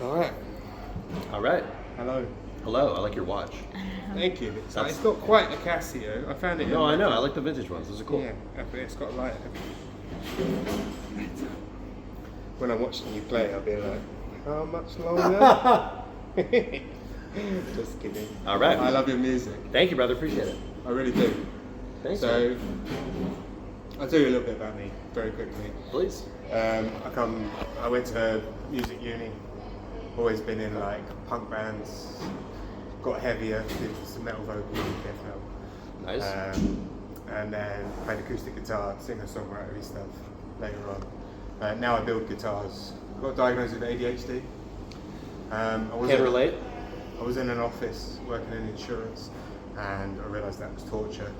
All right. All right. Hello. Hello. I like your watch. Thank you. It's not quite a Casio. I found it. No, I know. I like the vintage ones. Those are cool. Yeah, but it's got a light. When I'm watching you play, I'll be like, how much longer? Just kidding. All right. I love your music. Thank you, brother. Appreciate it. I really do. Thanks. So, I'll tell you a little bit about me very quickly. Please. I went to music uni. Always been in like punk bands. Got heavier, did some metal vocals and death metal. Nice. And then played acoustic guitar, singer-songwriter stuff later on. Now I build guitars. Got diagnosed with ADHD. Can't relate. I was in an office working in insurance, and I realised that was torture.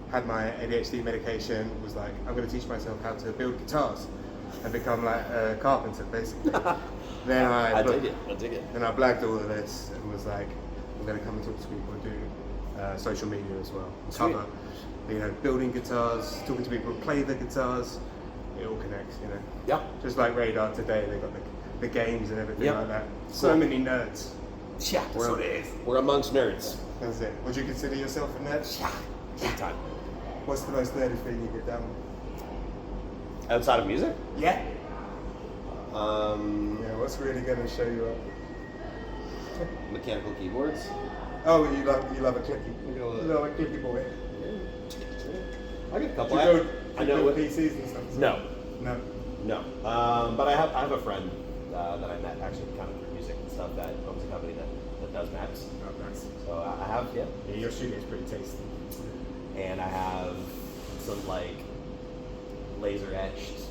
Had my ADHD medication, was like, I'm going to teach myself how to build guitars and become like a carpenter, basically. Then I dig it. Then I blagged all of this and was like, I'm going to come and talk to people and do social media as well. Sweet. Cover, building guitars, talking to people who play the guitars. It all connects, Yeah. Just like Radar today, they got the games and everything like that. So Cool. many nerds. Yeah. That's what it is. We're amongst nerds. That's it. Would you consider yourself a nerd? Yeah. Big time. What's the most nerdy thing you get done? Outside of music? Yeah. Um, Yeah, what's really going to show you up? Mechanical keyboards. Oh, you love a clicky. You You love a clicky boy. I get a couple. Do you go I know what. PCs and stuff? No. No. But I have a friend that I met actually kind of through music and stuff that owns a company that does Macs. Oh, nice. So I have Yeah, your studio's pretty tasty. and I have some like laser etched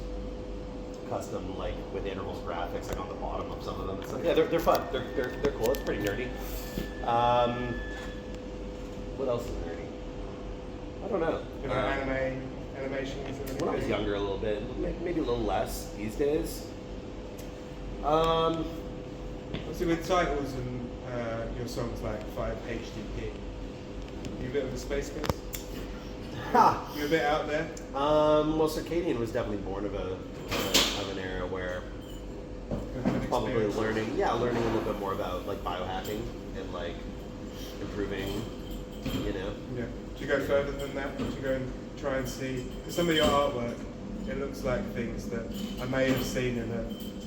custom like with intervals graphics like on the bottom of some of them. So yeah, they're fun. They're cool. It's pretty nerdy. What else is nerdy? I don't know. Animations and When I was younger a little bit, maybe a little less these days. So with titles and your songs like 5HDP, you a bit of a space case? You're a bit out there? Well, Circadian was definitely born of an era where probably learning a little bit more about like biohacking and like improving, Yeah. Do you go further than that? Do you go and try and see? Because some of your artwork, it looks like things that I may have seen in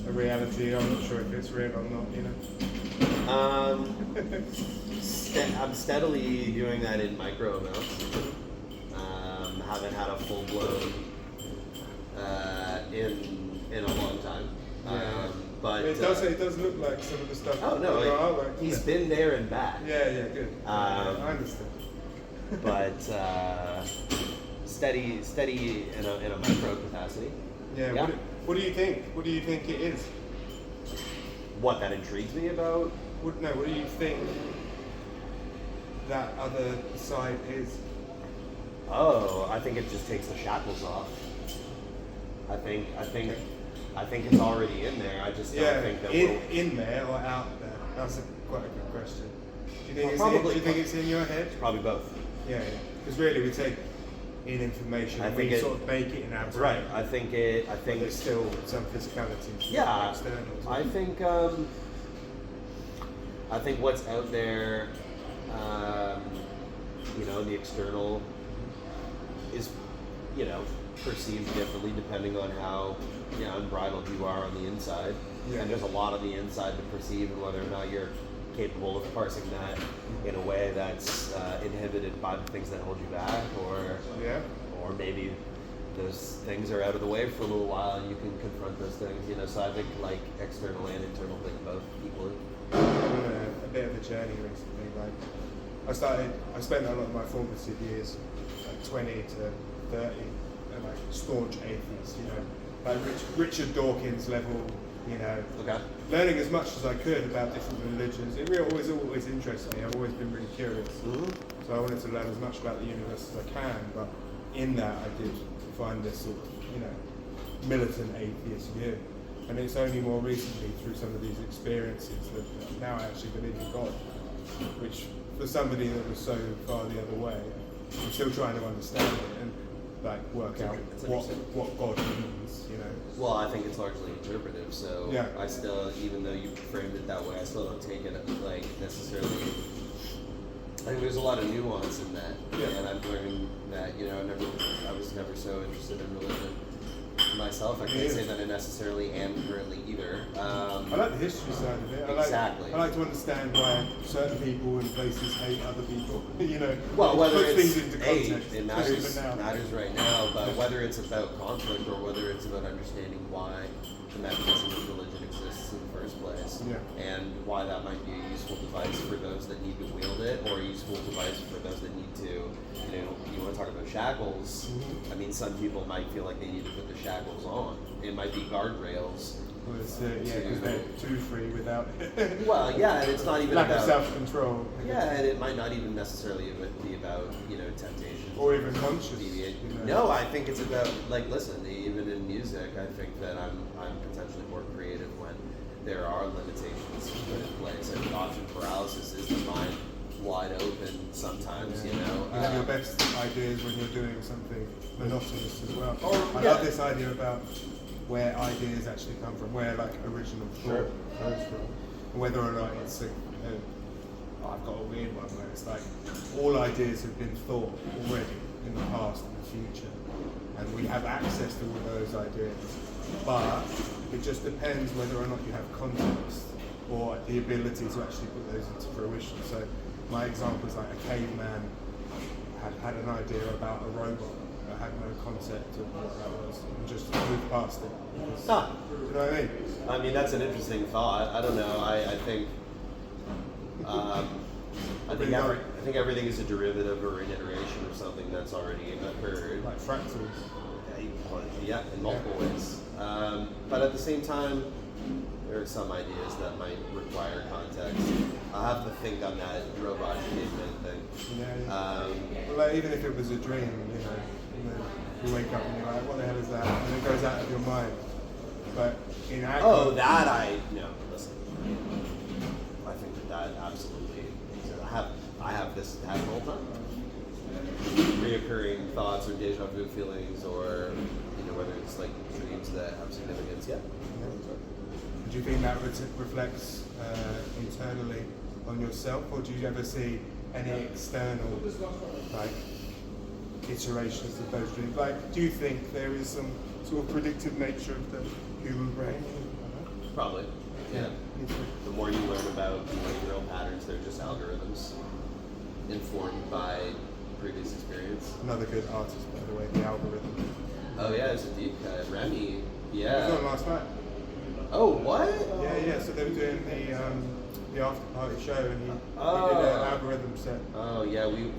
a reality. I'm not sure if it's real or not, I'm steadily doing that in micro amounts. Haven't had a full blown in a long time. But it does look like some of the stuff. Oh no, in your artwork. he's been there and back. Yeah, good. I understand. But steady in a micro capacity. Yeah. What do you think? What do you think it is? What that intrigues me about? What do you think that other side is? Oh, I think it just takes the shackles off. I think it's already in there. I just don't think that in there or out there. That's quite a good question. Do you think it's in your head? Probably both. Yeah. Because really, we take in information and we sort of make it in our brain. Right. I think there's still some physicality. Yeah. External. I think what's out there, the external is, perceived differently depending on how unbridled you are on the inside. Yeah. And there's a lot on the inside to perceive, and whether or not you're capable of parsing that in a way that's inhibited by the things that hold you back, or maybe those things are out of the way for a little while and you can confront those things. So I think like external and internal think both equally. I'm on a bit of a journey recently. Like I spent a lot of my formative years, like 20 to 30, and like staunch atheist, like Richard Dawkins level, Okay. learning as much as I could about different religions. It really always interests me. I've always been really curious. Mm-hmm. So I wanted to learn as much about the universe as I can, but in that I did find this sort of, militant atheist view. And it's only more recently through some of these experiences that now I actually believe in God, which for somebody that was so far the other way, I'm still trying to understand it and like work out what God means, Well, I think it's largely interpretive, so Yeah. I still, even though you framed it that way. I still don't take it like necessarily. I think there's a lot of nuance in that, and I'm learning that I was never so interested in religion myself. I can't say that I necessarily am currently either. I like the history side of it. Exactly. I like to understand why certain people and places hate other people. Well, whether put it's things into context, it matters right now, but whether it's about conflict or whether it's about understanding why the mechanism of religion exists in the first place, and why that might be a useful device for those that need to wield it, or a useful device for those that need to, you want to talk about shackles. I mean, some people might feel like they need to put the shackles on. It might be guardrails. Because they're too free without Well, yeah, and it's not even lack about of self-control. Yeah, and it might not even necessarily be about temptation or even conscious. No, I think it's about listen. Even in music, I think that I'm potentially more creative when there are limitations put in place. And option paralysis is the mind wide open sometimes. You have your best ideas when you're doing something monotonous as well. I love this idea about where ideas actually come from, where original thought comes from, and whether or not it's I've got a weird one where it's all ideas have been thought already in the past and the future, and we have access to all those ideas, but it just depends whether or not you have context or the ability to actually put those into fruition. So my example is a caveman had an idea about a robot, had no concept of what that was, and just moved past it. Do you know what I mean? I mean, that's an interesting thought. I don't know. I think everything is a derivative or an iteration of something that's already occurred. Like fractals. Yeah, in multiple ways. But at the same time, there are some ideas that might require context. I'll have to think on that robot caveman thing. Well, even if it was a dream, you wake up and you're like, what the hell is that? And it goes out of your mind. But in actual... Listen. I think that absolutely... I have this happen all the time. Reoccurring thoughts or deja vu feelings, or whether it's dreams that have significance. Do you think that reflects internally on yourself, or do you ever see any external iterations of those dreams? Do you think there is some sort of predictive nature of the human brain? Probably. Yeah. The more you learn about behavioral patterns, they're just algorithms informed by previous experience. Another good artist, by the way, The Algorithm. Oh yeah, it's a deep cut. Remy. Yeah. It was on last night. Oh, what? Yeah. So they were doing the after party show, and he did an algorithm set. Oh yeah, we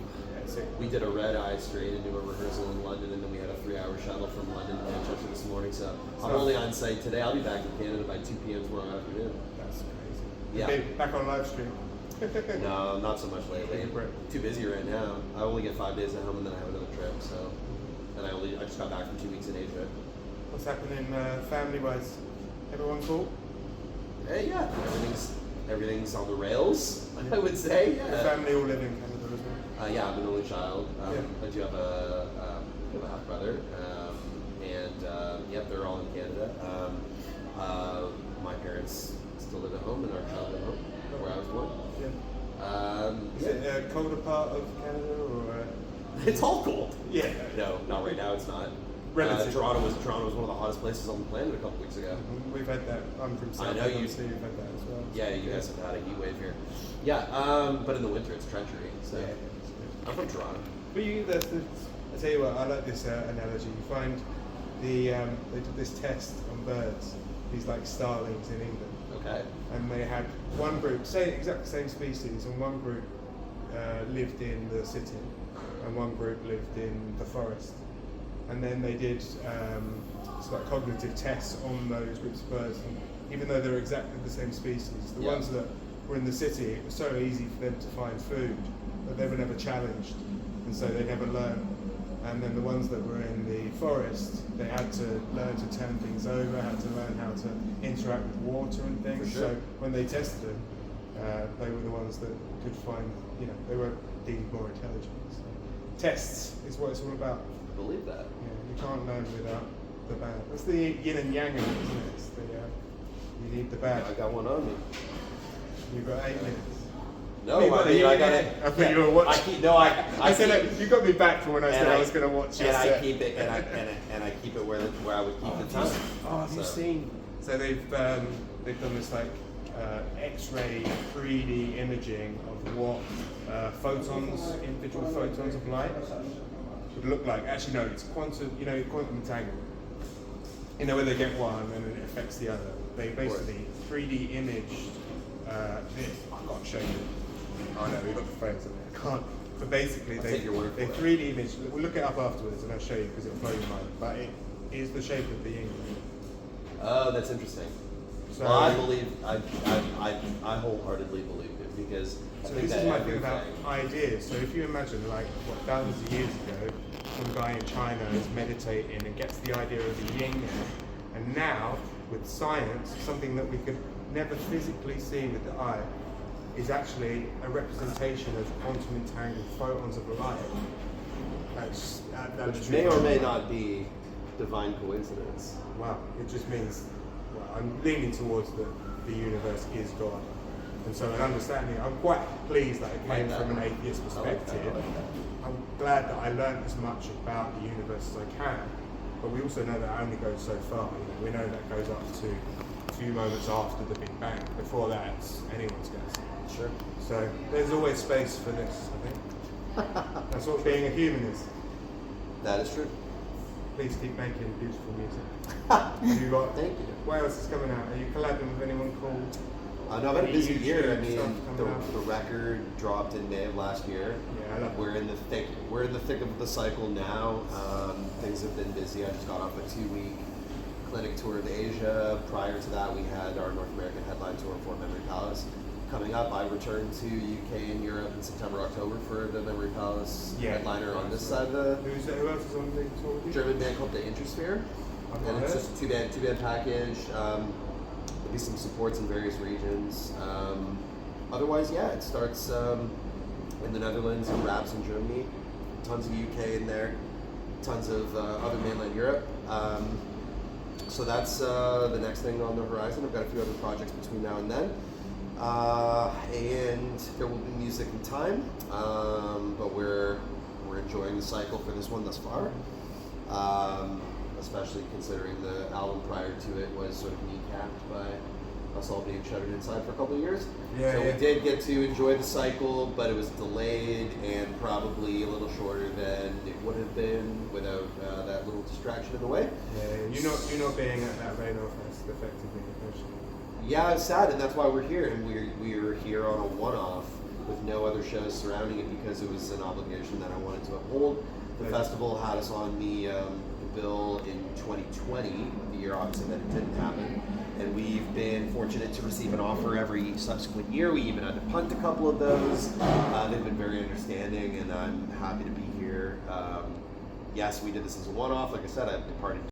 did a red eye straight into a rehearsal in London, and then we had a 3-hour shuttle from London to Manchester this morning. So I'm only on site today. I'll be back in Canada by 2 p.m. tomorrow afternoon. That's crazy. Yeah. Okay, back on live stream. No, not so much lately. Too busy right now. I only get 5 days at home, and then I have another trip. So, and I just got back from 2 weeks in Asia. What's happening family-wise? Everyone cool? Hey, yeah, everything's on the rails. I would say. Yeah. The family all live in Canada as well. Yeah, I'm an only child. I do have a half brother, and they're all in Canada. My parents still live at home, and our child at home, where I was born. Is it a colder part of Canada, or? It's all cold. Yeah. No, not right now. It's not. Toronto was one of the hottest places on the planet a couple weeks ago. We've had that. I'm from South. I know you. So you've had that as well. Yeah, you guys have had a heat wave here. Yeah, but in the winter it's treachery. So I'm from Toronto. But I tell you what, I like this analogy. You find they did this test on birds, these starlings in England. Okay. And they had one group, exactly the same species, and one group lived in the city, and one group lived in the forest. And then they did cognitive tests on those groups of birds, and even though they're exactly the same species, the ones that were in the city, it was so easy for them to find food that they were never challenged, and so they never learned. And then the ones that were in the forest, they had to learn to turn things over, had to learn how to interact with water and things. For sure. So when they tested them, they were the ones that could find, they were deemed more intelligent. So tests is what it's all about. I believe that. Yeah, you can't learn without the bad. That's the yin and yang of it, isn't it? It's you need the bad. I got one on me. You've got 8 minutes. No, I mean, I got it. I thought you were watching. I said keep, you got me back for when I said I was going to watch your and set. I keep it, and I keep it where I would keep the time. Have you seen? So they've done this like X-ray 3D imaging of what photons, individual photons of light would look like. Actually, no, it's quantum. You know, quantum entanglement. You know where they get one and then it affects the other. They basically 3D imaged this. I can't show you. Oh no, we've got the phones in there. I can't. But basically, they 3D imaged. We'll look it up afterwards and I'll show you because it'll blow your mind. But it is the shape of the yin. Oh, that's interesting. So well, I wholeheartedly believe it because so this is my thing about ideas. So if you imagine, like, what thousands of years ago, some guy in China is meditating and gets the idea of the yin, and now with science, something that we could never physically see with the eye is actually a representation of quantum entangled photons of light. Which may or may not be divine coincidence. Wow, it just means, well, I'm leaning towards the universe is God. And so an understanding, I'm quite pleased that it came from an atheist perspective. I'm glad that I learned as much about the universe as I can, but we also know that it only goes so far. We know that goes up to a few moments after the Big Bang. Before that, it's anyone's guess. Sure. So there's always space for this, I think. That's what being a human is. That is true. Please keep making beautiful music. Have you got? Thank you. What else is coming out? Are you collabing with anyone cool? No, I've had a busy year. I mean, the record dropped in May of last year. Yeah, I love We're in the thick of the cycle now. Things have been busy. I just got off a 2-week clinic tour of Asia. Prior to that, we had our North American headline tour for Memory Palace. Coming up, I return to UK and Europe in September, October for the Memory Palace headliner on this side of the. Who else is on the tour with you? German band called the Intersphere. And it's just a two-band package. There'll be some supports in various regions. Otherwise, yeah, it starts in the Netherlands and wraps in Germany. Tons of UK in there. Tons of other mainland Europe. So that's the next thing on the horizon. I've got a few other projects between now and then. And there will be music in time, but we're enjoying the cycle for this one thus far. Especially considering the album prior to it was sort of kneecapped by us all being shuttered inside for a couple of years. So we did get to enjoy the cycle, but it was delayed and probably a little shorter than it would have been without that little distraction in the way. Yeah, you're not being at that Radar Fest effectively. Yeah, it's sad, and that's why we're here. And we're here on a one-off with no other shows surrounding it because it was an obligation that I wanted to uphold. The festival had us on the bill in 2020, the year obviously that it didn't happen. And we've been fortunate to receive an offer every subsequent year. We even had to punt a couple of those. They've been very understanding, and I'm happy to be here. Yes, we did this as a one-off. Like I said, I've departed